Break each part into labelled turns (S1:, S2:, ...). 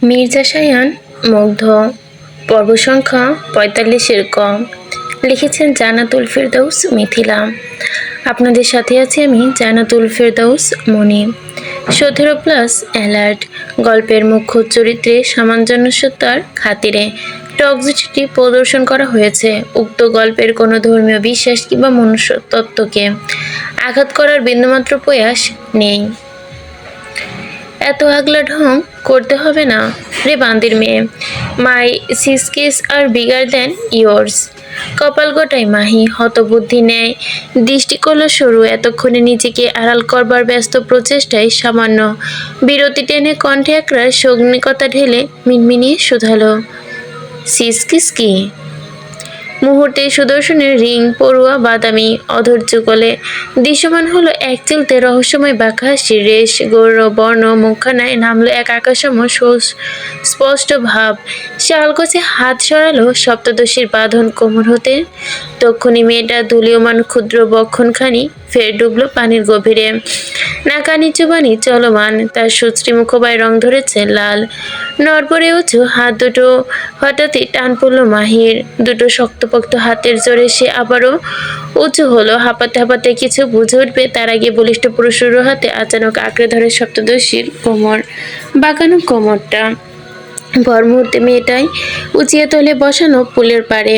S1: মির্জা শায়ান মুগ্ধ। পর্ব সংখ্যা ৪৫-এর কম। লিখেছেন জান্নাতুল ফেরদৌস মিথিলা। আপনাদের সাথে আছি আমি জান্নাতুল ফেরদৌস মনি। ১৭+ অ্যালার্ট। গল্পের মুখ্য চরিত্রে সামঞ্জস্যতার খাতিরে টক্সিসিটি প্রদর্শন করা হয়েছে। উক্ত গল্পের কোনো ধর্মীয় বিশ্বাস কিংবা মনুষ্যত্বকে আঘাত করার বিন্দুমাত্র প্রয়াস নেই। এত আগলা ঢং করতে হবে না রে বান্দির মেয়ে। মাই সিসকেস আর বিগার দ্যান ইয়োর্স। কপাল গোটায় মাহি হতবুদ্ধি নেয় দৃষ্টি করল সরু। এতক্ষণে নিজেকে আড়াল করবার ব্যস্ত প্রচেষ্টায় সামান্য বিরতি টেনে কণ্ঠে একরাশ সৌগ্নিকতা ঢেলে মিনমিনিয়ে শুধালো, সিসকিস কি? মুহূর্তে সুদর্শনের রিং পড়ুয়া বাদামি অধর যুগলে দৃশ্যমান হলো এক চিলতে রহস্যময় বাঁকা হাসির রেশ। গৌর বর্ণ মুখখানায় নামলো এক আকাশম স্পষ্ট ভাব। সে আলগোছে হাত সরালো সপ্তদশীর বাঁধন কোমর হতে। তক্ষুনি মেয়েটা ধূলিয়মান ক্ষুদ্র বক্ষণখানি ফের ডুবলো পানির গভীরে। নাকানি চুবানি চলমান, তার সুশ্রী মুখবায় রং ধরেছে লাল। নড়বড়ে উঁচু হাত দুটো হঠাৎই টান পড়ল মাহির। দুটো শক্তপোক্ত হাতের জোরে সে আবারও উঁচু হলো। হাঁপাতে হাঁপাতে কিছু বুঝে উঠবে তার আগে বলিষ্ঠ পুরুষের হাতে আচানক আঁকড়ে ধরে সপ্তদশীর কোমর, বাঁকানো কোমরটা। পর মুহূর্তে মেয়েটাই উঁচিয়ে তোলে বসানো পুলের পাড়ে।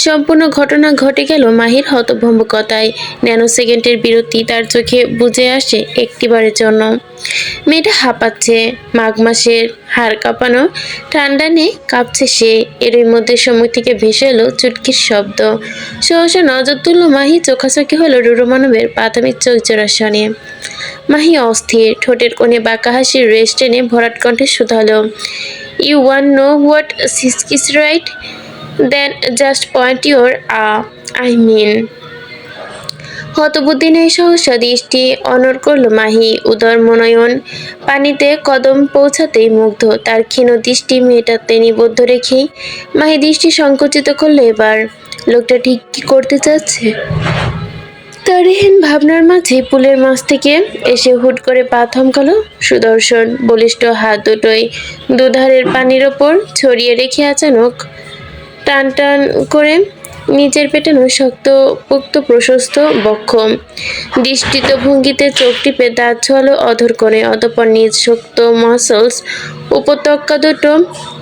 S1: সম্পূর্ণ ঘটনা ঘটে গেল মাহির হতভম্বকতায়। ন্যানো সেকেন্ডের বিরতি তার চোখে বুঝে আসে একটিবারের জন্য। মেয়েটা হাঁপাচ্ছে, মাঘ মাসের হাড় কাঁপানো ঠান্ডা নিয়ে কাঁপছে সে। এরই মধ্যে সম্মুখ থেকে ভেসে এলো চুটকির শব্দ। সহসা নজর তুলল মাহি, চোখাচোখি হলো রুরু মানবের প্রাথমিক চৌচরা শনে। মাহি অস্থির, ঠোঁটের কোণে বাঁকা হাসির রেশ টেনে ভরাট কণ্ঠে শুধালো, You want know what is right? Then just point your I mean. হতবুদ্ধি নেই সহসা দৃষ্টি অনড় করল মাহি। উদর মনয়ন পানিতে কদম পৌঁছাতেই মুগ্ধ তার ক্ষীণ দৃষ্টি মেয়েটাতে নিবদ্ধ রেখেই মাহি দৃষ্টি সংকুচিত করলো এবার। লোকটা ঠিক কি করতে চাচ্ছে তারহীন ভাবনার মাঝে পুলের মাছ থেকে এসে হুট করে পা থমকালো সুদর্শন। বলিষ্ঠ হাত দুটোই দুধারের পানির ওপর ছড়িয়ে রেখে আচানক টান টান করে নিচের পেটানো শক্ত পোক্ত প্রশস্ত বক্ষ। দৃষ্টিত ভঙ্গিতে চোখ টিপে দাঁত ছোয়ালো অধর কোণে। অতঃপর নিজ শক্ত মাসলস উপত্যকা দুটো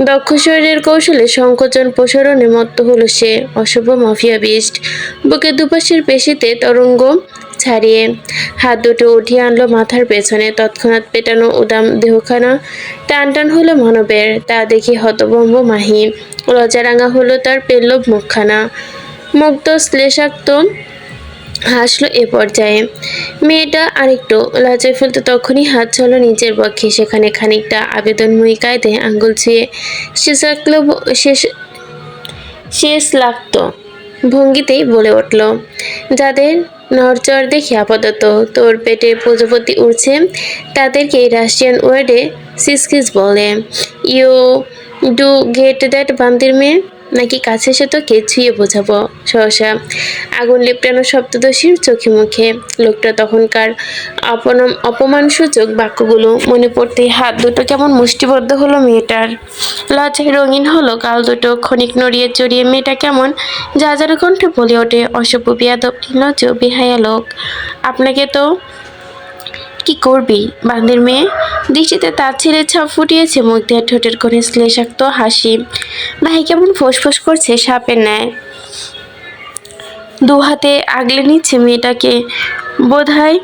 S1: দক্ষ শরীরের কৌশলে সংকোচন প্রসারণে মত্ত হলো সে। অশুভ মাফিয়া বিস্ট। বুকে দুপাশের পেশিতে তরঙ্গ ছাড়িয়ে হাত দুটো উঠিয়ে আনলো মাথার পেছনে। তৎক্ষণাৎ পেটানো উদাম দেহখানা টান টান হলো মানবের। তা দেখে হতভম্ব মাহি। লজ্জারাঙা হলো তার পেল্লব মুখখানা। মুগ্ধ শ্লেষাক্ত হাসলো এ পর্যায়ে। মেয়েটা আরেকটু লজ্জায় ফেলতে তখনই হাত ছড়ালো নিচের বক্ষে। সেখানে খানিকটা আবেদনময়ী কায়দায় আঙ্গুল ছুঁয়ে শেষ লাগত ভঙ্গিতেই বলে উঠল, যাদের নড়চড় দেখে আপাতত তোর পেটে প্রজাপতি উড়ছে তাদেরকে রাশিয়ান ওয়ার্ডে সিসকিস বলে। ইউ ডু গেট দ্যাট বান্দির মেয়ে? নাকি কাছে এসে তোকে ছুঁয়ে বোঝাবো? সহসা আগুন লেপটানো সপ্তদশীর চোখে মুখে লোকটা তখনকার অপমানসূচক বাক্যগুলো মনে পড়তেই হাত দুটো কেমন মুষ্টিবদ্ধ হলো মেয়েটার। লজ্জায় রঙিন হলো গাল দুটো। ক্ষণিক নড়িয়ে চড়িয়ে মেয়েটা কেমন যাযার কণ্ঠে বলে ওঠে, অসভ্য বেয়াদব নির্লজ্জ বেহায়া লোক, আপনাকে তো কি করবি বান্দির মেয়ে? দৃষ্টিতে তার ছেলে ছাপ ফুটিয়েছে মুখ দিয়ে ঠোঁটের কোণে শ্লেষাক্ত হাসি। ভাই কেমন ফোঁস করছে সাপের ন্যায়। দু হাতে আগলে নিচ্ছে মেয়েটাকে। বোধহয়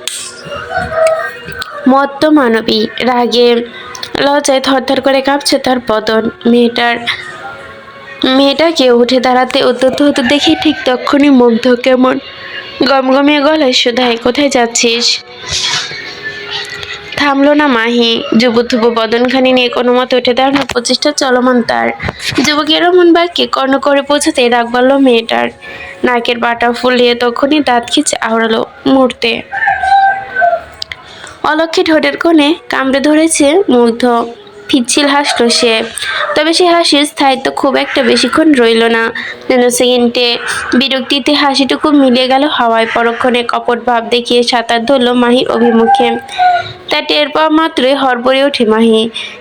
S1: মত্ত মানবী। রাগে লজ্জায় থরথর করে কাঁপছে তার বদন। মেয়েটাকে উঠে দাঁড়াতে উদ্যত হতে দেখে ঠিক তখনই মুগ্ধ কেমন গমগমিয়ে গলায় শুধায়, কোথায় যাচ্ছিস? থামলো না মাহি। যুবথুব বদনখানি নিয়ে কোনো মতে উঠে দাঁড়ানোর প্রচেষ্টা চলমান তার। যুবকের এমন বাক্যে কর্ণ করে পৌঁছাতে রাগ বাড়ল মেয়েটার। নাকের পাটা ফুলিয়ে তখনই দাঁত খিচে আওড়ালো মুহূর্তে। অলক্ষে ঠোঁটের কোণে কামড়ে ধরেছে মুগ্ধ।
S2: পিচ্ছিল হাসল সে। তবে সে হাসির স্থায়িত্ব খুব একটা বেশিক্ষণ রইল না। যেন সেকেন্ডে বিরক্তিতে হাসিটুকু মিলিয়ে গেল হাওয়ায়। পরক্ষণে কপট ভাব দেখিয়ে সাঁতার ধরল মাহির অভিমুখে। তা টের পাওয়া মাত্রই হড়বড়ে ওঠে মাহি।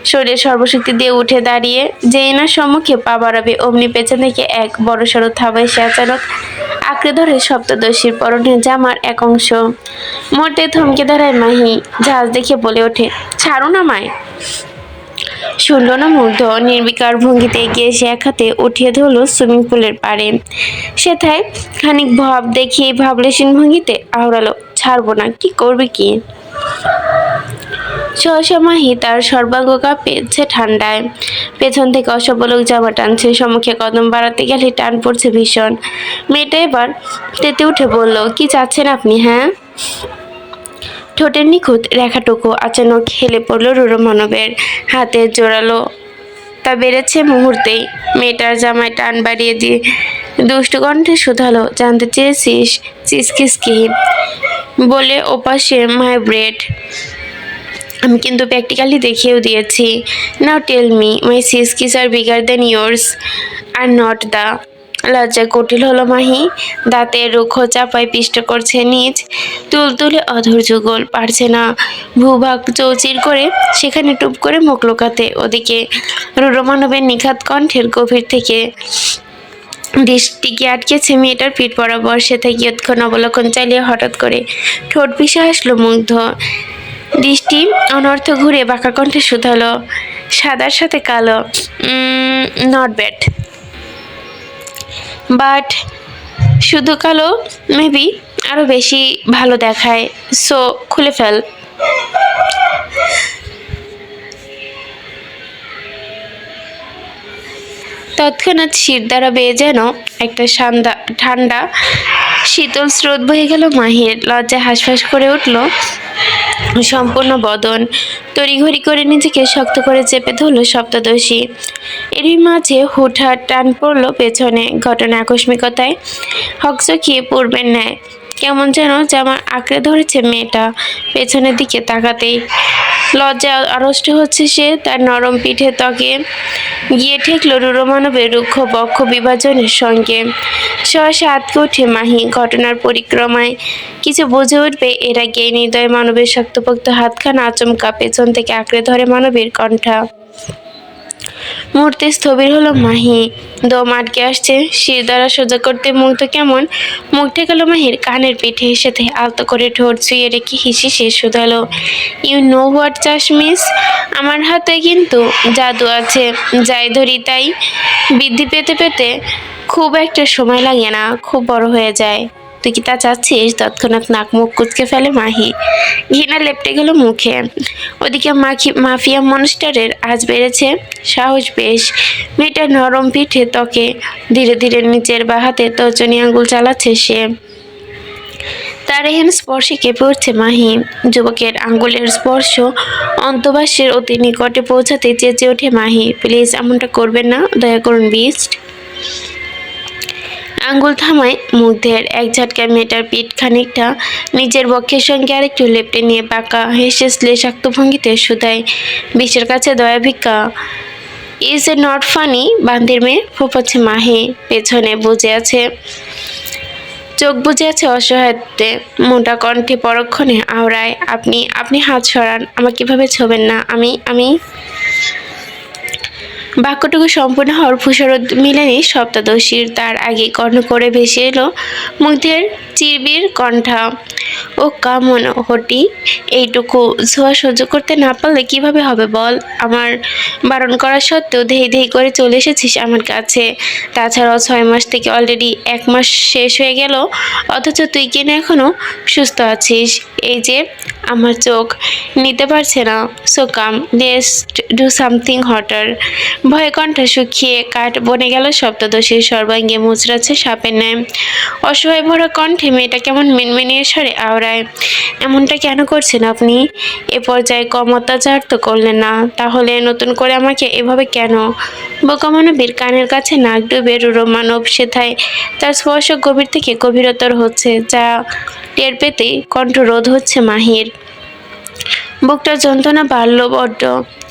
S2: শরীরে সর্বশক্তি দিয়ে উঠে দাঁড়িয়ে যেই না সম্মুখে পা বাড়াবে অমনি পেছন থেকে এক বড়সড় থাবায় সে আচানক আঁকড়ে ধরে সপ্তদশীর পরনের জামার এক অংশ। মুহূর্তে থমকে দাঁড়ায় মাহি। জাহাজ দেখে বলে ওঠে, ছাড়ুন আমায়। শুনল না মুগ্ধ। নির্বিকার ভঙ্গিতে এগিয়ে এসে এক হাতে উঠিয়ে ধরল সুইমিং পুলের পাড়ে। সেথায় খানিক ভাব দেখিয়ে ভাবলেশীন ভঙ্গিতে আওড়ালো, ছাড়বো না, কি করবে কি? সহসা মাহি তার সর্বাঙ্গ কাঁপেছে ঠান্ডায়। পেছন থেকে অসবলোক জামা টানছে। সম্মুখে কদম বাড়াতে গেলে টান পড়ছে ভীষণ। মেয়েটা এবার তেতে উঠে বলল, কি চাচ্ছেন আপনি? হ্যাঁ? ঠোঁটের নিখুঁত রেখাটুকু আচানক হেলে পড়ল রুরো মানবের হাতে। জোরালো তা বেড়েছে মুহূর্তেই। মেয়েটার জামায় টান বাড়িয়ে দিয়ে দুষ্টু কণ্ঠে শুধালো, জানতে চেয়েছিস চিসকিস কি? বলে ওপাশে মাই ব্রেড। আমি কিন্তু প্র্যাকটিক্যালি দেখিয়েও দিয়েছি। Now tell me, my cheeks are bigger than yours are not the. লজ্জায় কুটিল হলো মাহি। দাঁতের রুক্ষ চাপায় পিষ্ট করছে নিজ তুলতুলে অধর যুগল। পারছে না ভূভাগ চৌচির করে সেখানে টুপ করে মুখ লুকাতে। ওদিকে রুরো মানবের নিখাত কণ্ঠের গভীর থেকে দৃষ্টিকে আটকেছে মেয়েটার পিঠ বরাবর। সে থেকে ইয়ৎক্ষণ অবলোকন চালিয়ে হঠাৎ করে ঠোঁট পিষে হাসলো মুগ্ধ। দৃষ্টি অনর্থ ঘুরে বাঁকা কণ্ঠে শুধালো, সাদার সাথে কালো, নট ব্যাড, বাট শুধু কালো মেবি আরো বেশি ভালো দেখায়, সো খুলে ফেল। তৎক্ষণাৎ শির দ্বারা বেয়ে যেন একটা ঠান্ডা শীতল স্রোত বয়ে গেল মাহির। লজ্জায় হাঁসফাঁস করে উঠল সম্পূর্ণ বদন। তড়িঘড়ি করে নিজেকে শক্ত করে চেপে ধরল সপ্তদশী। এরই মাঝে হুটহাট টান পড়ল পেছনে। ঘটনা আকস্মিকতায় হকচকিয়ে পূর্বের ন্যায় কেমন যেন জামা আঁকড়ে ধরেছে মেয়েটা। পেছনের দিকে তাকাতেই লজ্জায় আড়ষ্ট হচ্ছে সে। তার নরম পিঠে ত্বকে গিয়ে ঠেকল রুরো মানবের রুক্ষ বক্ষ বিভাজনের সঙ্গে। সহসা আটকে ওঠে মাহি। ঘটনার পরিক্রমায় কিছু বুঝে উঠবে এর আগে নির্দয় মানবের শক্তপোক্ত হাতখানা আচমকা পেছন থেকে আঁকড়ে ধরে মানবের কণ্ঠা। মুহূর্তে স্থবির হলো মাহি। দম আটকে আসছে। শির দ্বারা সোজা করতে মুগ্ধ কেমন মুখ ঠেকালো মাহির কানের পিঠে। সাথে আলতো করে ঠোঁট ছুঁয়ে রেখে হিসি শেষ শুধালো, ইউ নো হোয়াট চাস মিস? আমার হাতে কিন্তু জাদু আছে। যাই ধরি তাই বৃদ্ধি পেতে পেতে খুব একটা সময় লাগে না, খুব বড় হয়ে যায়। তুই কি তা চাচ্ছিস? তৎক্ষণাৎ নাক মুখ কুচকে ফেলে মাহি। ঘৃণা লেপটে গেল মুখে। ওদিকে মাফিয়া মনস্টারের আজ বেড়েছে সাহস বেশ। মেয়েটার নরম পিঠে ত্বকে ধীরে ধীরে নিচের বা হাতে তর্জনী আঙ্গুল চালাচ্ছে সে। তার এহেন স্পর্শে কেঁপে উঠছে মাহি। যুবকের আঙ্গুলের স্পর্শ অন্তবাসের অতি নিকটে পৌঁছাতে চেঁচে ওঠে মাহি, প্লিজ এমনটা করবেন না, দয়া করুন বিস্ট। আঙ্গুল থামায় মুগ্ধের। এক ঝটকায় মেয়েটার পিঠ খানিকটা নিজের বক্ষের সঙ্গে আরেকটু লেপটে নিয়ে বাঁকা হেসে শ্লেষাক্ত ভঙ্গিতে শুধায়, বিষের কাছে দয়া ভিক্ষা। Is a not funny? বান্দির মেয়ে ফোপাচ্ছে মাহি। পেছনে বুঝে আছে, চোখ বুঝে আছে অসহায়ত্বে। মোটা কণ্ঠে পরক্ষণে আওড়ায়, আপনি আপনি হাত সরান, আমাকে কিভাবে ছোবেন না। আমি বাক্যটুকু সম্পূর্ণ হওয়ার ফুসরত মিলেনি সপ্তদশীর। তার আগে কর্ণ করে ভেসে এলো মুগ্ধের চিরবির কণ্ঠা, ও কামন হটি, এইটুকু ছোঁয়া সহ্য করতে না পারলে কিভাবে হবে বল? আমার বারণ করা সত্ত্বেও ধেই ধেই করে চলে এসেছিস আমার কাছে। তাছাড়াও 6 মাস থেকে অলরেডি 1 মাস শেষ হয়ে গেল, অথচ তুই কিনা এখনো সুস্থ আছিস। এই যে আমার চোখ নিতে পারছে না। So come, let's do something hotter. ভয়ে কণ্ঠ শুকিয়ে কাঠ বনে গেল সপ্তদশীর। সর্বাঙ্গে মুচড়াচ্ছে সাপের ন্যায়। অসহায় ভরা কণ্ঠে মেয়েটা কেমন মিনমিনিয়ে স্বরে আওড়ায়, এমনটা কেন করছেন আপনি? এ পর্যায়ে কম অত্যাচার তো করলেন না, তাহলে নতুন করে আমাকে এভাবে কেন? বোকা মানবীর কানের কাছে নাক ডুবে রুরো মানব সেথায় তার স্পর্শ গভীর থেকে গভীরতর হচ্ছে, যা টের পেতেই কণ্ঠ রোধ হচ্ছে মাহির। বুকটা যন্ত্রণা বাড়ল বড্ড।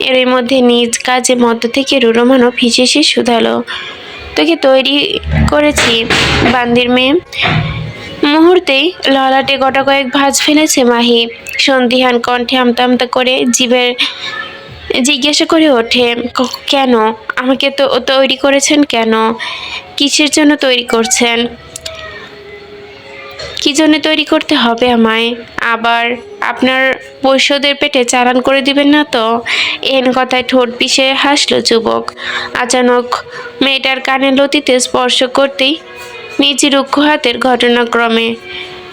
S2: এরই মধ্যে নিজ কাজে মধ্য থেকে রুরো ফিসে শুধালো, তোকে তৈরি করেছি বান্দির মেয়ে। মুহূর্তেই ললাটে গোটা কয়েক ভাঁজ ফেলেছে মাহি। সন্দিহান কণ্ঠে আমতা আমতা করে জীবের জিজ্ঞাসা করে ওঠে, কেন আমাকে তো তৈরি করেছেন কেন? কিসের জন্য তৈরি করছেন? কি জন্য তৈরি করতে হবে আমায়? আবার আপনার পৈষ্যদের পেটে চালান করে দিবেন না তো? এহেন কথায় ঠোঁট পিষে হাসলো যুবক। আচানক মেয়েটার কানের লতিতে স্পর্শ করতেই নিচে রুক্ষ হাতের ঘটনাক্রমে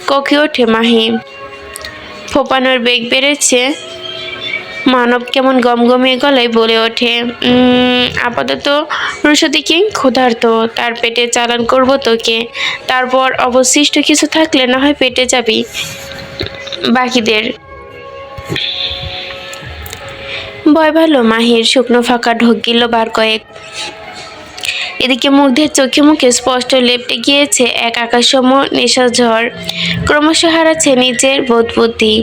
S2: ককে ওঠে মাহি। ফোপানোর বেগ বেড়েছে। মানব কেমন গমগমিয়ে গলায় বলে ওঠে, আপাতত রুশদি কিং ক্ষুধার্ত, তার পেটে চালান করব তোকে। তারপর অবশিষ্ট কিছু থাকলে না হয় পেটে যাবি বাকিদের। ভয় ভালো মাহির শুকনো ফাঁকা ঢোক গিল বার কয়েক। এদিকে মুগ্ধের চোখে মুখে স্পষ্ট লেপটে গিয়েছে এক আকাশসম নেশা ঝড়। ক্রমশ হারাচ্ছে নিজের বোধবুদ্ধি।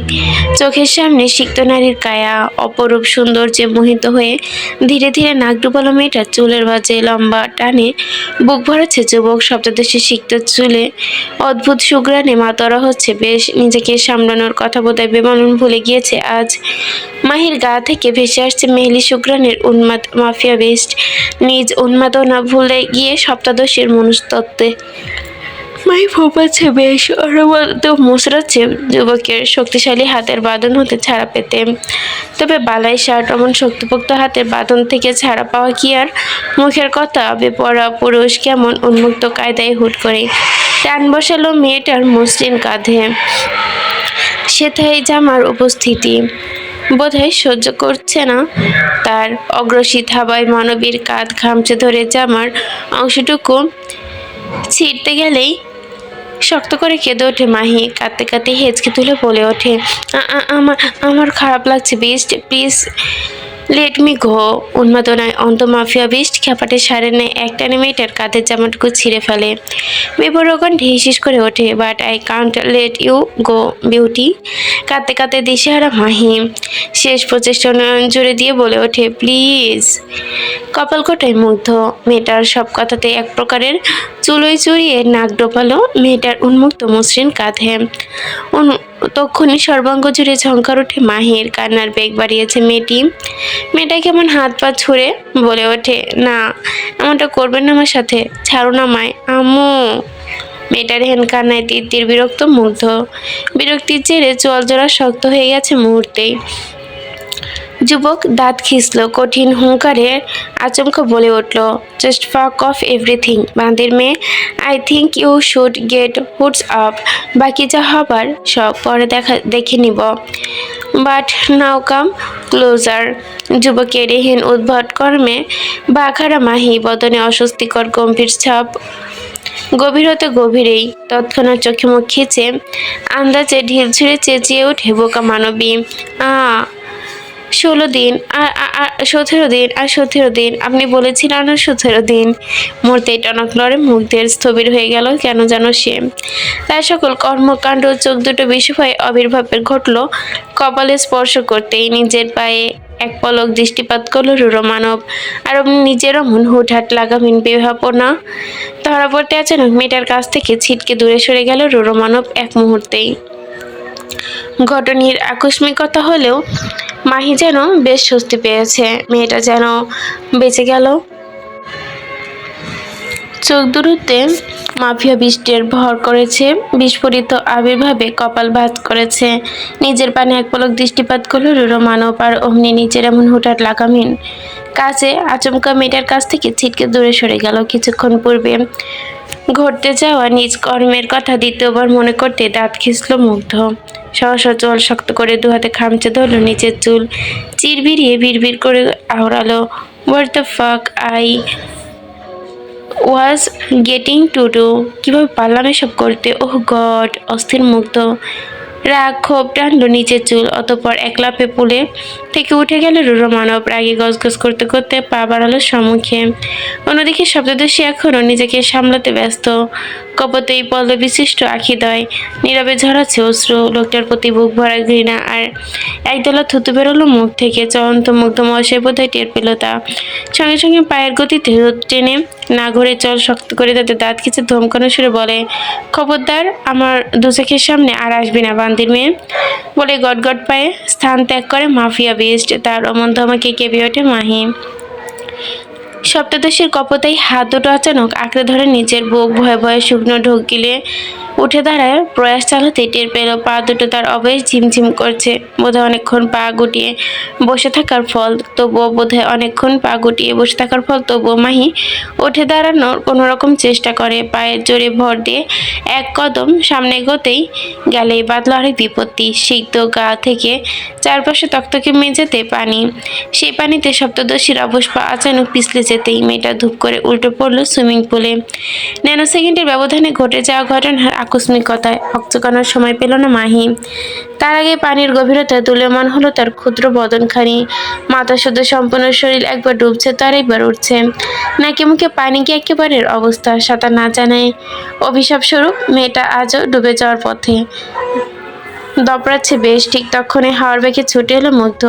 S2: চোখের সামনে সিক্ত নারীর কায়া, অপরূপ সৌন্দর্যে মোহিত হয়ে ধীরে ধীরে নাক ডুবালো মেয়েটার চুলের ভাঁজে লম্বা টানে বুক ভরাচ্ছে যুবক সপ্তদশী সিক্ত চুলে। অদ্ভুত সুগ্রাণে মাতোয়ারা হচ্ছে বেশ। নিজেকে সামলানোর কথা বোধহয় বেমালুম ভুলে গিয়েছে আজ। মাহির গা থেকে ভেসে আসছে মেহেলি সুগ্রাণের উন্মাদ মাফিয়া বেস্ট। নিজ উন্মাদনা ভুলে গিয়ে সপ্তাদশীর মনস্তত্ত্বে মাই ফোপাচ্ছে বেশ। অনবরত মুচড়াচ্ছে যুবকের শক্তিশালী হাতের বাঁধন হতে ছাড়া পেতে। তবে বালাই শার্ট অমন শক্তিপোক্ত হাতের বাঁধন থেকে ছাড়া পাওয়া কি আর মুখের কথা? বেপরা পুরুষ কেমন উন্মুক্ত কায়দায় হুট করে টান বসালো মেয়েটার মসৃণ কাঁধে। সেথায় জামার উপস্থিতি বোধহয় সহ্য করছে না তার। অগ্রসী থাবায় মানবীর কাঁধ খামচে ধরে জামার অংশটুকু ছিঁড়তে গেলেই শক্ত করে কেঁদে ওঠে মাহি। কাঁদতে কাঁদতে হেঁচকে তুলে বলে ওঠে, আমার আমার খারাপ লাগছে beast, please let me go. উন্মাদনায় অন্ত মাফিয়া বিস্ট খ্যাপাটে সারের নেয় একটানে মেয়েটার কাঁধের জামাটুকু ছিঁড়ে ফেলে। বিবরগণ ঢিসিস করে ওঠে, but I can't let you go beauty. কাঁদতে কাঁদতে দিশেহারা মাহি শেষ প্রচেষ্টা নয়ন জুড়ে দিয়ে বলে ওঠে, প্লিজ। কপাল কোটায় মুগ্ধ। মেয়েটার সব কথাতে এক প্রকারের চুলোই চড়িয়ে নাক ডোপালো মেয়েটার উন্মুক্ত মসৃণ কাঁধে। তক্ষুনি সর্বাঙ্গ জুড়ে ঝংকার ওঠে মাহির। কান্নার বেগ বাড়িয়েছে মেয়েটি। মেয়েটা কেমন হাত পা ছুঁড়ে বলে ওঠে, না এমনটা করবেন না আমার সাথে, ছাড়ো না আমায় আম্মু। মেয়েটার হেন কান্নায় তীর বিরক্ত মুগ্ধ। বিরক্তির জেরে চোয়াল জোড়া শক্ত হয়ে গেছে মুহূর্তেই। যুবক দাঁত খিঁচল, কঠিন হুঙ্কারে আচমকা বলে উঠল, জাস্ট ফাক অফ এভরিথিং বান্দির মেয়ে। I think you should get hoods up. বাকি যা হবার সব পরে দেখে নিব, বাট নাও কাম ক্লোজার। যুবকের এহেন উদ্ভট কর্মে বাঘারা মাহি বদনে অস্বস্তিকর গম্ভীর ছাপ গভীর হতে গভীরেই। তৎক্ষণাৎ চোখে মুখ খিচে আন্দাজে ঢিল ছুঁড়ে চেঁচিয়ে ওঠে বোকা মানবী, 16 দিন আর 17 দিন আর 17 দিন, আপনি বলেছিলেন আর 17 দিন। মুহূর্তেই টনক লড়ে মুগ্ধের স্থবির হয়ে গেল কেন যেন সে। তার সকল কর্মকাণ্ড চোখ দুটো বিস্ময়ে আবির্ভাবের ঘটল কপালে স্পর্শ করতেই। নিজের পায়ে এক পলক দৃষ্টিপাত করল রুরো মানব। আর নিজের অমন হুটহাট লাগামহীন বেভাবনা ধরা পড়তে আচানক মেয়েটার কাছ থেকে ছিটকে দূরে সরে গেল রুরো মানব এক মুহূর্তেই। ঘটনার আকস্মিকতা হলেও মাহি যেন বেশ স্বস্তি পেয়েছে। মেয়েটা যেন বেঁচে গেল। চোখ দুটোতে মাফিয়া বৃষ্টির ভর করেছে, বিস্ফোরিত আবির্ভাবে কপাল ভাঁজ করেছে। নিজের পানে এক পলক দৃষ্টিপাত করলো রুরো মানব। আর অমনি নিজের এমন হুটহাট লাগামহীন কাছে আচমকা মেয়েটার কাছ থেকে ছিটকে দূরে সরে গেল। কিছুক্ষণ পূর্বে ঘটতে যাওয়া নিজ কর্মের কথা দ্বিতীয়বার মনে করতে দাঁত খিঁচল মুগ্ধ। সহসা চোয়াল শক্ত করে দু হাতে খামচে ধরল নিচের চুল চিরবিরিয়ে বিড়বিড় করে আওড়ালো, what the fuck I was getting to do. কীভাবে পারলাম এসব করতে? Oh God. অস্থির মুগ্ধ রাগ ক্ষোভ টানলো নিচের চুল, অতঃপর এক লাফে পুলে থেকে উঠে গেল রুরো মানব। রাগে গজগজ করতে করতে পা বাড়ালো সম্মুখে। অন্যদিকে শব্দদোষী এখনও নিজেকে সামলাতে ব্যস্ত। কপতেই পল্ল বিশিষ্ট আখিদ্বয় নীরবে ঝরাচ্ছে অশ্রু। লোকটার প্রতি বুক ভরা ঘৃণা আর একদলা থুতু বেরোলো মুখ থেকে। চলন্ত মুগ্ধময় সে বোধহয় টের পেল তা। সঙ্গে সঙ্গে পায়ের গতিতে রোদ টেনে না ঘুরে চল শক্ত করে তাতে দাঁত কিছু ধমকানো সুরে বলে, খবরদার আমার দু চোখের সামনে আর আসবি না বান্দির মেয়ে। বলে গটগট পায়ে স্থান ত্যাগ করে মাফিয়া বেস্ট। তার অমন ধমকে কেঁপে ওঠে মাহি। সপ্তদশীর কপতাই হাত দুটো আচানক আঁকড়ে ধরে নিচের বুক। ভয়ে ভয়ে শুকনো ঢোক গিলে উঠে দাঁড়ায় প্রয়াস চালাতে টের পেল পা দুটো তার অবয়স ঝিমঝিম করছে। বোধহয় অনেকক্ষণ পা গুটিয়ে বসে থাকার ফল। তবুও মাহি উঠে দাঁড়ানোর কোনো রকম চেষ্টা করে। পায়ের জোরে ভর দিয়ে এক কদম সামনে এগোতেই গেলেই বাঁধল আরেক বিপত্তি। সিক্ত গা থেকে চারপাশে তকতকে মেঝেতে পানি। সেই পানিতে সপ্তদশীর অবশ পা আচানক পিছলে যেতেই মেয়েটা ধূপ করে উল্টো পড়লো সুইমিং পুলে। ন্যানো সেকেন্ডের ব্যবধানে ঘটে যাওয়া ঘটনার আকস্মিকতায় হকচকানোর সময় পেল না মাহি। তার আগে পানির গভীরতায় তুল্যমান হলো তার ক্ষুদ্র বদনখানি। মাথা শুদ্ধ সম্পূর্ণ শরীর একবার ডুবছে তো আরেকবার উঠছে। নাকি মুখে পানি কি একেবারের অবস্থা। সাঁতার না জানায় অভিশাপ স্বরূপ মেয়েটা আজও ডুবে যাওয়ার পথে দপড়াচ্ছে বেশ। ঠিক তখনই হাওয়ার বেগে ছুটে এলো মুগ্ধ।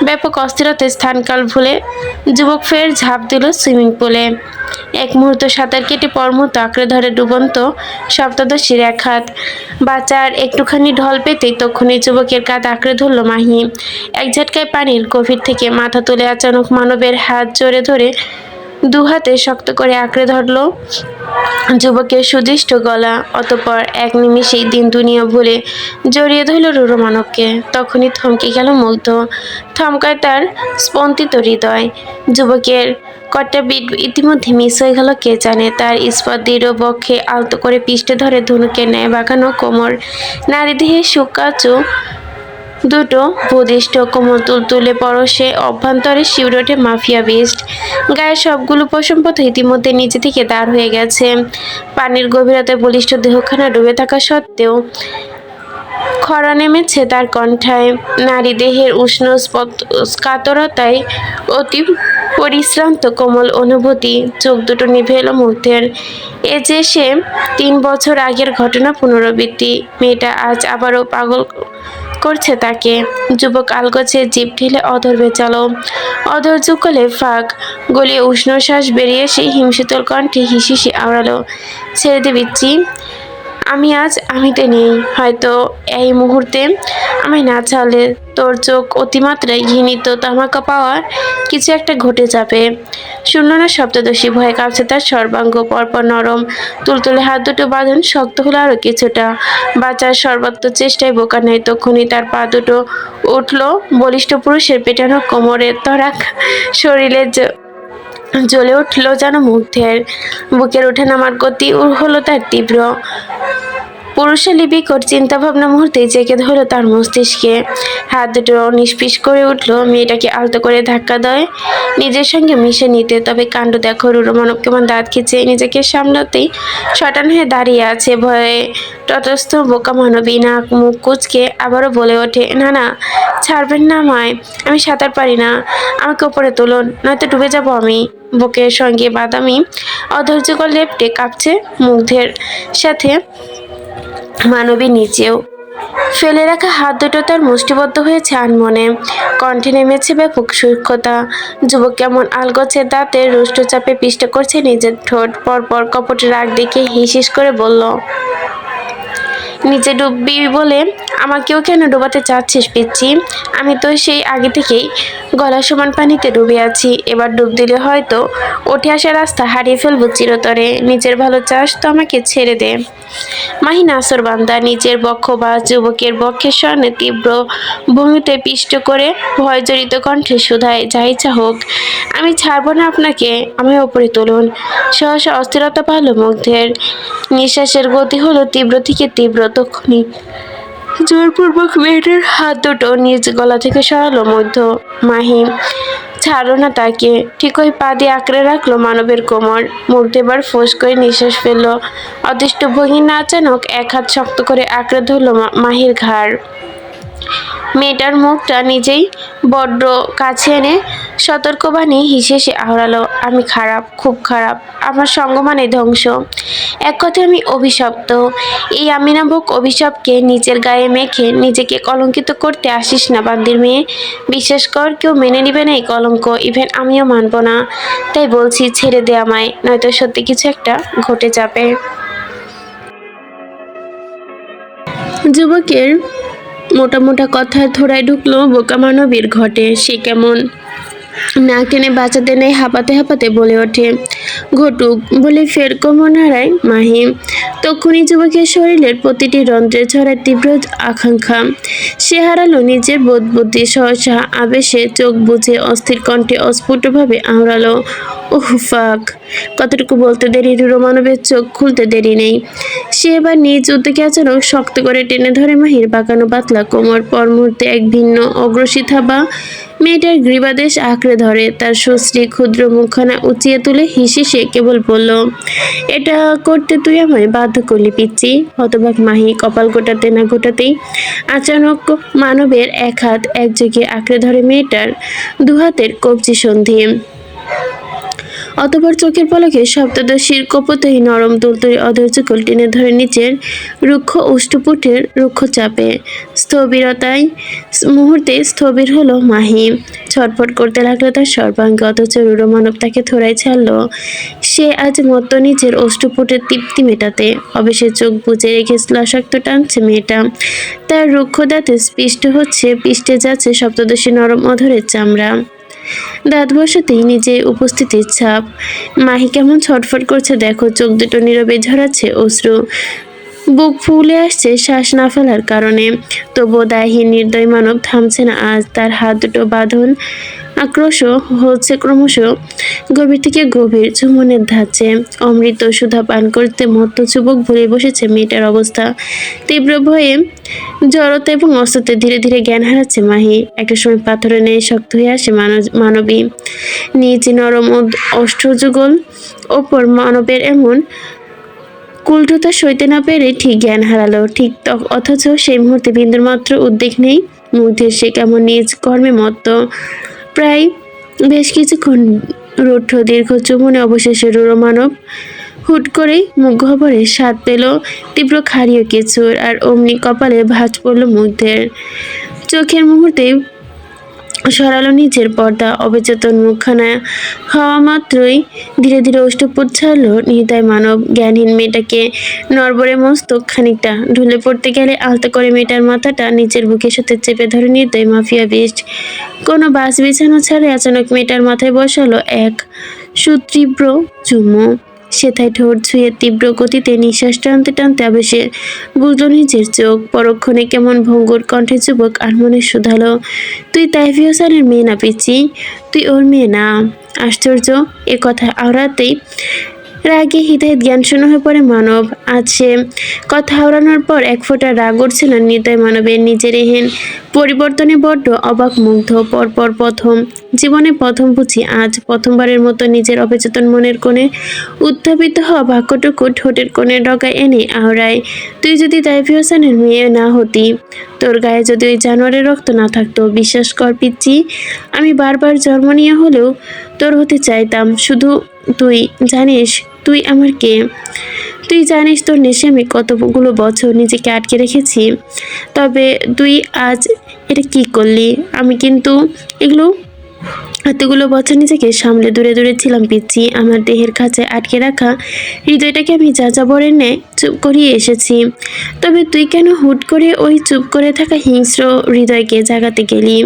S2: ব্যাপক অস্থিরতায় স্থানকাল ভুলে যুবক ফের ঝাঁপ দিল সুইমিং পুলে। এক মুহূর্ত সাঁতার কেটে পর মুহূর্ত আঁকড়ে ধরে ডুবন্ত সপ্তদশীর এক হাত। বাঁচার একটুখানি ঢল পেতেই তখনই যুবকের কাঁধ আঁকড়ে ধরল মাহি। এক ঝটকায় পানির গভীর থেকে মাথা তুলে আচানক মানবের হাত জোরে ধরে দু হাতে শক্ত করে আঁকড়ে ধরল যুবকের সুদৃষ্ট গলা। অতঃপর এক নিমিষেই দিন দুনিয়া ভুলে জড়িয়ে ধরল রুরো মানবকে। তখনই থমকে গেল মুগ্ধ। থমকায় তার স্পন্দিত হৃদয়। যুবকের কটা বিট ইতিমধ্যে মিস হয়ে গেল কে জানে। তার ইস্পাত দৃঢ় বক্ষে আলতো করে পিষ্টে ধরে ধনুকের ন্যায় বাঁকানো কোমর। নারী দেহে সুকাচু দুটো ভূদিষ্ঠ কোমল তুলতুলে পরশে অভ্যন্তরে শিউরে ওঠে মাফিয়া বেস্ট। গায়ের সবগুলো পশম পথ ইতিমধ্যে নিচে থেকে দাঁড় হয়ে গেছে। পানির গভীরতায় বলিষ্ঠ দেহখানা ডুবে থাকা সত্ত্বেও খরা নেমেছে তার কণ্ঠায়। নারী দেহের উষ্ণ কাতরতায় অতি পরিশ্রান্ত কোমল অনুভূতি। চোখ দুটো নিভে এলো মুগ্ধের। এ যে সে 3 বছর আগের ঘটনা পুনরাবৃত্তি। মেয়েটা আজ আবারও পাগল করছে তাকে। যুবক আলগোছে জিভ ঢেলে অধর বেচালো। অধর যুগলে ফাঁক গলিয়ে উষ্ণ শ্বাস বেরিয়ে এসে হিমশীতল কণ্ঠে হিসিসি আওড়ালো, ছেড়ে দে বিচ্ছি। আমি আজ আমিতে নেই। হয়তো এই মুহূর্তে আমি না চাইলে তোর চোখ অতিমাত্রায় ঘৃণিত তামাকা পাওয়ার কিছু একটা ঘটে যাবে। শূন্য না সপ্তদশী ভয়ে কাঁপছে তার সর্বাঙ্গ। পরপর নরম তুলতুলে হাত দুটো বাঁধন শক্ত হলো আরো কিছুটা। বাঁচার সর্বাত্ম চেষ্টায় বোকা নেই। তখনই তার পা দুটো উঠল বলিষ্ঠ পুরুষের পেটানো কোমরে। তরাক শরীরে জ্বলে উঠল যেন মুগ্ধের। বুকের ওঠা নামার গতি হলো তার তীব্র। পুরুষালী বিকট চিন্তাভাবনা মুহূর্তেই জেগে ধরল তার মস্তিষ্কে। হাত দুটো নিষ্পিস করে উঠল মেয়েটাকে আলতো করে ধাক্কা দেয় নিজের সঙ্গে মিশে নিতে। তবে কাণ্ড দেখো, রুরো মানব কেমন দাঁত খিচে নিজেকে সামলাতেই শটান হয়ে দাঁড়িয়ে আছে। ভয়ে তটস্থ বোকা মানবী নাক মুখ কুচকে আবারও বলে ওঠে, না না, ছাড়বেন না আমায়, আমি সাঁতার পারি না, আমাকে ওপরে তুলুন, নয়তো ডুবে যাব আমি। বুকের সঙ্গে বাদামি অধৈর্যকর লেপ্টে কাঁপছে মুগ্ধের সাথে মানবী নিচেও। ফেলে রাখা হাত দুটো তার মুষ্টিবদ্ধ হয়েছে আনমনে। কণ্ঠে নেমেছে ব্যাপক সূক্ষ্মতা। যুবক কেমন আলগোছে দাঁতের রুষ্ট চাপে পিষ্ট করছে নিজের ঠোঁট। পরপর কপট রাগ দেখে হিসিস করে বলল, নিচে ডুববি বলে আমাকেও কেন ডোবাতে চাচ্ছিস পিচ্ছি? আমি তো সেই আগে থেকেই গলা সমান পানিতে ডুবে আছি। এবার ডুব দিলে হয়তো উঠে আসা রাস্তা হারিয়ে ফেলবো চিরতরে। নিজের ভালো চাস তো আমাকে ছেড়ে দে। মাহি নাসর বান্দা নিজের বক্ষ বা যুবকের বক্ষের স্বর্ণে তীব্র ভূমিতে পিষ্ট করে ভয় জড়িত কণ্ঠে শুধায়, যা ইচ্ছা হোক, আমি ছাড়বো না আপনাকে, আমায় ওপরে তুলুন। সহসা অস্থিরতা পারল মুগ্ধের। নিঃশ্বাসের গতি হলো তীব্র থেকে তীব্র। তখনই জোরপূর্বক মেয়েটার হাত দুটো নিজ গলা থেকে সরালো মধ্য। মাহি ছাড়লো না তাকে। ঠিক ওই পা দিয়ে আঁকড়ে রাখলো মানবের কোমর। মুগ্ধ এবার ফোঁস করে নিঃশ্বাস ফেললো। অদৃষ্ট ভঙ্গিনা আচানক এক হাত শক্ত করে আঁকড়ে ধরলো মাহির ঘাড়। মেয়েটার মুখটা নিজেই বড্ড কাছে এনে সতর্কবাণী হেসে আওড়ালো, আমি খারাপ, খুব খারাপ। আমার সঙ্গ মানে ধ্বংস। এক কথায় আমি অভিশপ্ত। এই আমি নামক অভিশাপকে নিজের গায়ে মেখে নিজেকে কলঙ্কিত করতে আসিস না বান্দির মেয়ে। বিশ্বাস কর, কেউ মেনে নিবে না এই কলঙ্ক, ইভেন আমিও মানব না। তাই বলছি, ছেড়ে দে আমায়, নয়তো সত্যি কিছু একটা ঘটে যাবে।
S1: যুবকের মোটা মোটা কথায় থোড়ায় ঢুকলো বোকা মানবীর ঘটে। সে কেমন না টেনে বাঁচাতে নেই হাঁপাতে হাঁপাতে বলে ওঠে, ঘটুক বলে ফের কোমর নাড়ায় মাহি। তখনই যুবকের শরীরের প্রতিটি রন্ধ্রে ছড়ায় তীব্র আকাঙ্ক্ষা। সে হারালো নিজের বোধ বুদ্ধি, সহসা আবেশে চোখ বুজে অস্থির কণ্ঠে অস্ফুটভাবে আওড়ালো, ওহ ফাক। কতটুকু বলতে দেরি, রুরো মানবের চোখ খুলতে দেরি নেই। সে এবার নিজ উদ্যোগে আচানক শক্ত করে টেনে ধরে মাহির বাঁকানো পাতলা কোমর। পর মুহূর্তে এক ভিন্ন অগ্রসী থাবা মেয়েটার গ্রীবাদেশ আঁকড়ে ধরে। তার সুশ্রী ক্ষুদ্র মুখখানা উঁচিয়ে তুলে হিসিসে কেবল বলল, এটা করতে তুই আমায় বাধ্য করলি পিচ্চি। হতবাক মাহি কপাল গোটাতে না গোটাতেই আচানক মানবের এক হাত একযোগে আঁকড়ে ধরে মেয়েটার দুহাতের কবজি সন্ধি। অতঃপর চোখের পলকে সপ্তদশীর কপোতহী নরম তুলতুলে অধৈর্যকুল টেনে ধরে নিচের রুক্ষ অষ্টপুটের রুক্ষ চাপে। স্থবিরতায় মুহূর্তে স্থবির হলো মাহি। ছটফট করতে লাগলো তার সর্বাঙ্গে, অথচ রূঢ় মানব তাকে থোড়াই ছাড়লো। সে আজ মত্ত নিজের অষ্টপুটের তৃপ্তি মেটাতে। অবশ্যই চোখ বুজে রেখে শ্বাসক্ত টানছে মেয়েটা। তার রুক্ষ দাঁতে স্পৃষ্ট হচ্ছে, পিষ্টে যাচ্ছে সপ্তদশী নরম অধরের চামড়া। দাঁত বসাতেই নিজে উপস্থিতির ছাপ। মাহি কেমন ছটফট করছে দেখো, চোখ দুটো নীরবে ঝরাচ্ছে অশ্রু। বুক ফুলে আসছে শ্বাস না ফেলার কারণে। তবুও দায়হীন নির্দয় মানব থামছে না আজ। তার হাত দুটো বাঁধন আক্রোশ হচ্ছে ক্রমশ গভীর থেকে গভীর চুম্বনের ধাঁচে। অমৃত সুধা পান করতে মত্ত যুবক ভুলে বসেছে মেয়েটার অবস্থা। তীব্র ভয়ে, জড়তা এবং অস্ত্রতে ধীরে ধীরে জ্ঞান হারাচ্ছে মাহি। একটা সময় পাথরের ন্যায় শক্ত হয়ে আসে মানবী। নিজ নরম অষ্টযুগল ওপর মানবের এমন কুণ্ঠতা সইতে না পেরে ঠিক জ্ঞান হারালো। ঠিক অথচ সেই মুহূর্তে বিন্দুর মাত্র উদ্বেগ নেই। মুগ্ধের সে কেমন নিজ কর্মে মত্ত। প্রায় বেশ কিছুক্ষণ রুদ্ধ দীর্ঘ চুমনে অবশেষে রূঢ় মানব হুট করেই মুখ গহ্বরে স্বাদ পেল তীব্র ক্ষারীয় কিছুর। আর অমনি কপালে ভাঁজ পড়ল মুগ্ধের। চোখের মুহূর্তে সরালো নিচের পর্দা। অবচেতন মুখখানা হওয়া মাত্রই ধীরে ধীরে অষ্টপুট ছাড়লো নির্দয় মানব। জ্ঞানহীন মেয়েটাকে নড়বড়ে মস্তক খানিকটা ঢুলে পড়তে গেলে আলতো করে মেয়েটার মাথাটা নিচের বুকের সাথে চেপে ধরে নির্দয় মাফিয়া বিষ্ট। কোনো বাস বিছানো ছাড়ে আচানক মেয়েটার মাথায় বসালো এক সুতীব্র চুমু। সেথায় ঠোঁট ছুঁয়ে তীব্র গতিতে নিঃশ্বাস টানতে টানতে আবেশে বুঝলো নিজের চোখ। পরক্ষণে কেমন ভঙ্গুর কণ্ঠে যুবক আনমনে শুধালো, তুই তাইফি হোসেনের মেয়ে না পিচ্চি? তুই ওর মেয়ে না? আশ্চর্য! এ কথা আওড়াতেই রাগে হৃদয়ের জ্ঞান শূন্য হয়ে পড়ে মানব। আজ সে কথা হাওড়ানোর পর এক ফোঁটা রাগ উঠছে না নির্দয় মানবের। নিজের এহেন পরিবর্তনে বড্ড অবাক মুগ্ধ। পরপর জীবনে প্রথম বুঝি আজ প্রথমবারের মতো নিজের অবচেতন মনের কোণে উত্থাপিত হওয়া বাক্যটুকু ঠোঁটের কোণে ডগায় এনে আওড়ায়, তুই যদি তাইফি হোসেনের মেয়ে না হতি, তোর গায়ে যদি ওই জানোয়ারের রক্ত না থাকতো, বিশ্বাস কর পিচ্চি, আমি বারবার জন্ম নিয়ে হলেও তোর হতে চাইতাম। শুধু তুই জানিস তুই আমার কে? তুই জানিস তোর নেশে আমি কতগুলো বছর নিজেকে আটকে রেখেছি? তবে তুই আজ এটা কি করলি? আমি কিন্তু এতগুলো বছর নিজেকে সামলে দূরে দূরে ছিলাম পিচ্চি। আমার দেহের খাঁচায় আটকে রাখা হৃদয়টাকে আমি যাযাবরের ন্যায় চুপ করিয়ে এসেছি। তবে তুই কেন হুট করে ওই চুপ করে থাকা হিংস্র হৃদয়কে জাগাতে গেলি?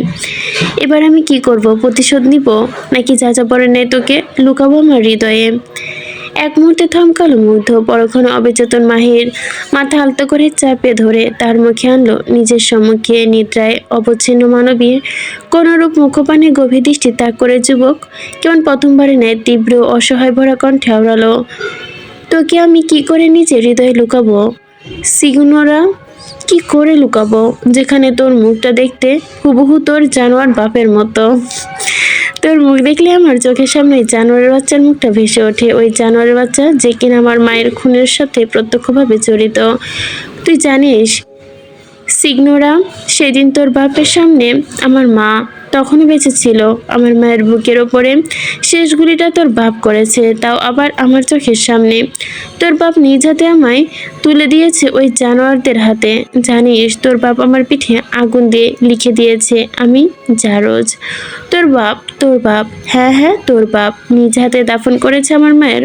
S1: এবার আমি কি করব? প্রতিশোধ নিব নাকি যাযাবরের ন্যায় তোকে লুকাবো আমার হৃদয়ে? এক মুহূর্তে থমকালো মুগ্ধ। পরক্ষণে অবচেতন মাহির মাথা আলতো করে চাপে ধরে তার মুখে আনলো নিজের সম্মুখে। নিদ্রায় অবচ্ছিন্ন মানবীর কোনরূপ মুখপানে গভীর দৃষ্টি তাক করে যুবক কেমন প্রথমবারে নেয় তীব্র অসহায় ভরা কণ্ঠে আওড়ালো, তোকে আমি কি করে নিজের হৃদয়ে লুকাবো সিগনোরা? কি করে লুকাবো, যেখানে তোর মুখটা দেখতে হুবহু তোর জানোয়ার বাপের মতো?
S2: তোর মুখ দেখলে আমার চোখের সামনে ওই জানোয়ারের বাচ্চার মুখটা ভেসে ওঠে, ওই জানোয়ারের বাচ্চা যে কিনা আমার মায়ের খুনের সাথে প্রত্যক্ষভাবে জড়িত। তুই জানিস সিগনোরা, সেদিন তোর বাপের সামনে আমার মা তখনই বেঁচে ছিল। আমার মায়ের বুকের ওপরে শেষ গুলিটা তোর বাপ করেছে, তাও আবার আমার চোখের সামনে। তোর বাপ নিজ হাতে আমায় তুলে দিয়েছে ওই জানোয়ারদের হাতে। জানিস তোর বাপ আমার পিঠে আগুন দিয়ে লিখে দিয়েছে আমি জারজ। তোর বাপ, হ্যাঁ হ্যাঁ তোর বাপ নিজ হাতে দাফন করেছে আমার মায়ের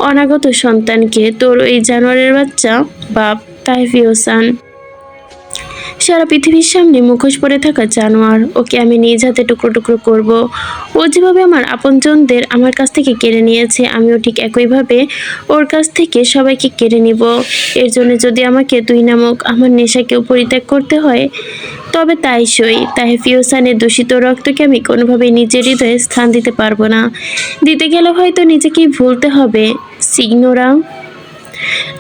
S2: অনাগত সন্তানকে, তোর ওই জানোয়ারের বাচ্চা বাপ তাইফিওসান। সারা পৃথিবীর সামনে মুখোশ পরে থাকা জানোয়ার, ওকে আমি নিজ হাতে টুকরো টুকরো করব। ও যেভাবে আমার আপনজনদের আমার কাছ থেকে কেড়ে নিয়েছে, আমিও ঠিক একইভাবে ওর কাছ থেকে সবাইকে কেড়ে নিব। এর জন্য যদি আমাকে তুই নামক আমার নেশাকেও পরিত্যাগ করতে হয় তবে তাই সই। তাইফিওসানের দূষিত রক্তকে আমি কোনোভাবেই নিজের হৃদয়ে স্থান দিতে পারবো না। দিতে গেলে হয়তো নিজেকেই ভুলতে হবে। সিগনোরা।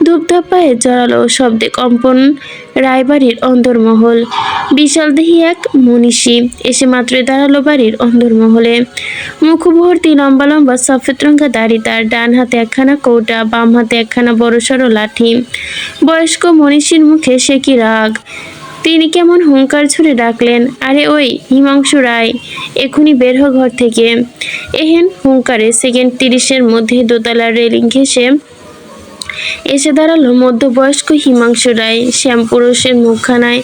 S2: ধূপধাপ পায়ে জড়ালো শব্দে কম্পন রায়বাড়ির অন্দরমহল। বিশাল দেহি এক মনীষী এসে মাত্রই দাঁড়ালো বাড়ির অন্দরমহলে। মুখভর্তি লম্বা লম্বা সফেদ রঙা দাড়ি, তার ডান হাতে একখানা কৌটা, বাম হাতে একখানা বড়সড় লাঠি। বয়স্ক মনীষীর মুখে সে কি রাগ! তিনি কেমন হুঙ্কার ছুড়ে ডাকলেন, আরে ওই হিমাংশু রায়, এখনই বের হ ঘর থেকে। এহেন হুঙ্কারে সেকেন্ড 30-এর মধ্যে দোতলার রেলিং ঘেঁষে এসে দাঁড়ালো মধ্যবয়স্ক হিমাংশু রায়। শ্যামপুরুষের মুখখানায়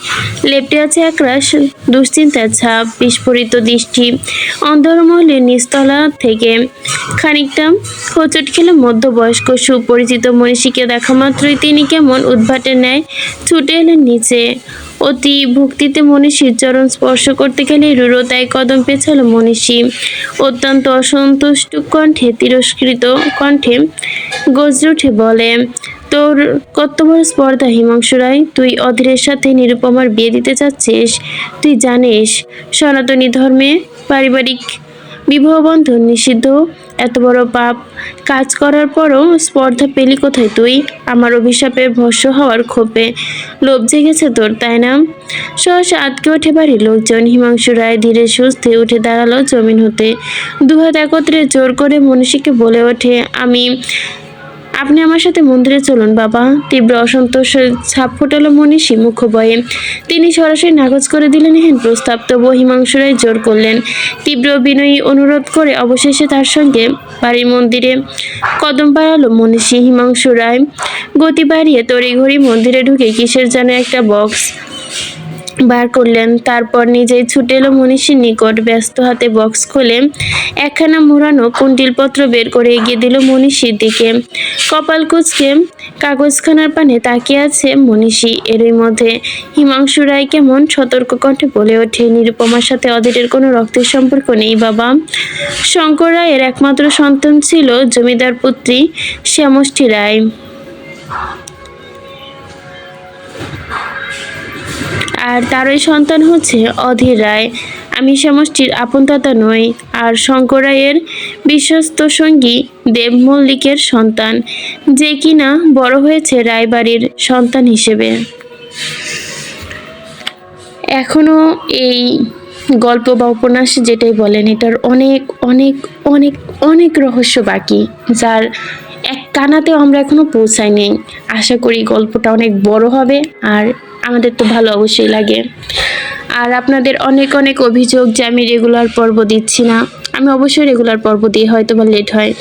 S2: লেপ্টে আছে একরাশ দুশ্চিন্তার ছাপ, বিস্ফোরিত দৃষ্টি। অন্দরমহলের নিচতলা থেকে খানিকটা হোঁচট খেলে মধ্যবয়স্ক সুপরিচিত মনীষীকে দেখা মাত্রই তিনি কেমন উদ্ভাটের ন্যায় ছুটে এলেন নিচে। অতি ভক্তিতে মনীষীর চরণ স্পর্শ করতে গেলে রুরতায় কদম পেছালো মনীষী। অত্যন্ত অসন্তুষ্ট কণ্ঠে, তিরস্কৃত কণ্ঠে গর্জে উঠে বলে, তোর কত বড় স্পর্ধা হিমাংশু রায়! তুই অধীরের সাথে নিরুপমার বিয়ে দিতে চাচ্ছিস? তুই জানিস সনাতনী ধর্মে পারিবারিক বিবাহ বন্ধন নিষিদ্ধ। এত বড় পাপ কাজ করার পরও স্পর্ধা পেলি কোথায় তুই? আমার অভিশাপে ভস্ম হওয়ার ক্ষোভে লোভ জেগেছে তোর, তাই না? সহসা আটকে ওঠে বাড়ির লোকজন। হিমাংশু রায় ধীরে সুস্থে উঠে দাঁড়ালো জমিন হতে। দুহাত একত্রে জোর করে মনীষীকে বলে ওঠে, আপনি আমার সাথে মন্দিরে চলুন বাবা। তীব্র অসন্তোষের ছাপ ফোটালো মনীষী মুখবয়ে। তিনি সরাসরি নাকচ করে দিলেন এহেন প্রস্তাব, তবুও হিমাংশু রায় জোর করলেন। তীব্র বিনয়ী অনুরোধ করে অবশেষে তার সঙ্গে বাড়ির মন্দিরে কদম বাড়ালো মনীষী। হিমাংশু রায় গতি বাড়িয়ে তড়িঘড়ি মন্দিরে ঢুকে কিসের যেন একটা বক্স বার করলেন। তারপর নিজেই ছুটে এলো মনীষীর নিকট। ব্যস্ত হাতে বক্স খুলে একখানা মোড়ানো কুণ্ঠিলপত্র বের করে এগিয়ে দিল মনীষীর দিকে। কপাল কুঁচকে কাগজখানার পানে তাকিয়ে আছে মনীষী। এরই মধ্যে হিমাংশু রায় কেমন সতর্ক কণ্ঠে বলে ওঠে, নিরুপমার সাথে অধীরের কোনো রক্তের সম্পর্ক নেই বাবা। শঙ্কর রায়ের একমাত্র সন্তান ছিল জমিদার পুত্রী শ্যামষ্ঠী রায়, আর তারই সন্তান হচ্ছে অধীর রায়। আমি সমষ্টির আপন দাদা নই, আর শঙ্কর রায়ের বিশ্বস্ত সঙ্গী দেব মল্লিকের সন্তান, যে কিনা বড় হয়েছে রায়বাড়ির সন্তান হিসেবে। এখনো এই গল্প বা উপন্যাস যেটাই বলেন, এটার অনেক অনেক অনেক অনেক রহস্য বাকি, যার এক কানাতেও আমরা এখনো পৌঁছাইনি। আশা করি গল্পটা অনেক বড় হবে, আর আমাদের তো ভালো অবশ্যই লাগে। আর আপনাদের অনেক অনেক অভিযোগ যে আমি রেগুলার পর্ব দিচ্ছি না। আমি অবশ্যই রেগুলার পর্ব দিই, হয়তো বা লেট হয়।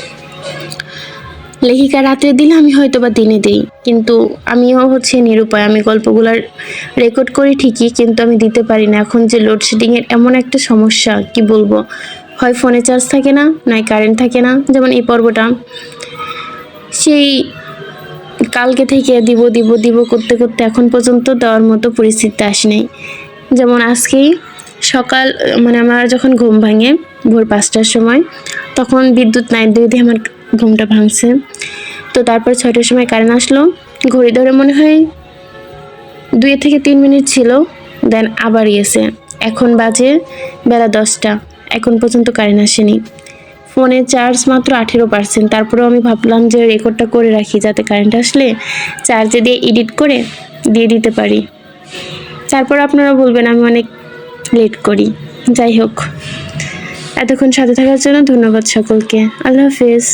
S2: লেখিকা রাত্রে দিলে আমি হয়তো বা দিনে দিই, কিন্তু আমিও হচ্ছে নিরুপায়। আমি গল্পগুলার রেকর্ড করি ঠিকই, কিন্তু আমি দিতে পারি না। এখন যে লোডশেডিংয়ের এমন একটা সমস্যা, কি বলবো, হয় ফোনে চার্জ থাকে না, নয় কারেন্ট থাকে না। যেমন এই পর্বটা সেই কালকে থেকে দিব দিব দিব করতে করতে এখন পর্যন্ত দেওয়ার মতো পরিস্থিতি আসেনি। যেমন আজকেই সকাল, মানে আমার যখন ঘুম ভাঙে ভোর 5টার সময়, তখন বিদ্যুৎ নাই, দিয়ে আমার ঘুমটা ভাঙছে। তো তারপর 6টার সময় কারেন্ট আসলো, ঘড়ি ধরে মনে হয় 2 থেকে 3 মিনিট ছিল, দেন আবার গেছে। এখন বাজে বেলা 10টা, এখন পর্যন্ত কারেন্ট আসেনি। ফোনের চার্জ মাত্র 18%। তারপরেও আমি ভাবলাম যে রেকর্ডটা করে রাখি, যাতে কারেন্ট আসলে চার্জে দিয়ে এডিট করে দিয়ে দিতে পারি। তারপর আপনারা বলবেন আমি অনেক লেট করি। যাই হোক,
S1: এতক্ষণ সাথে থাকার জন্য ধন্যবাদ সকলকে। আল্লাহ হাফিজ।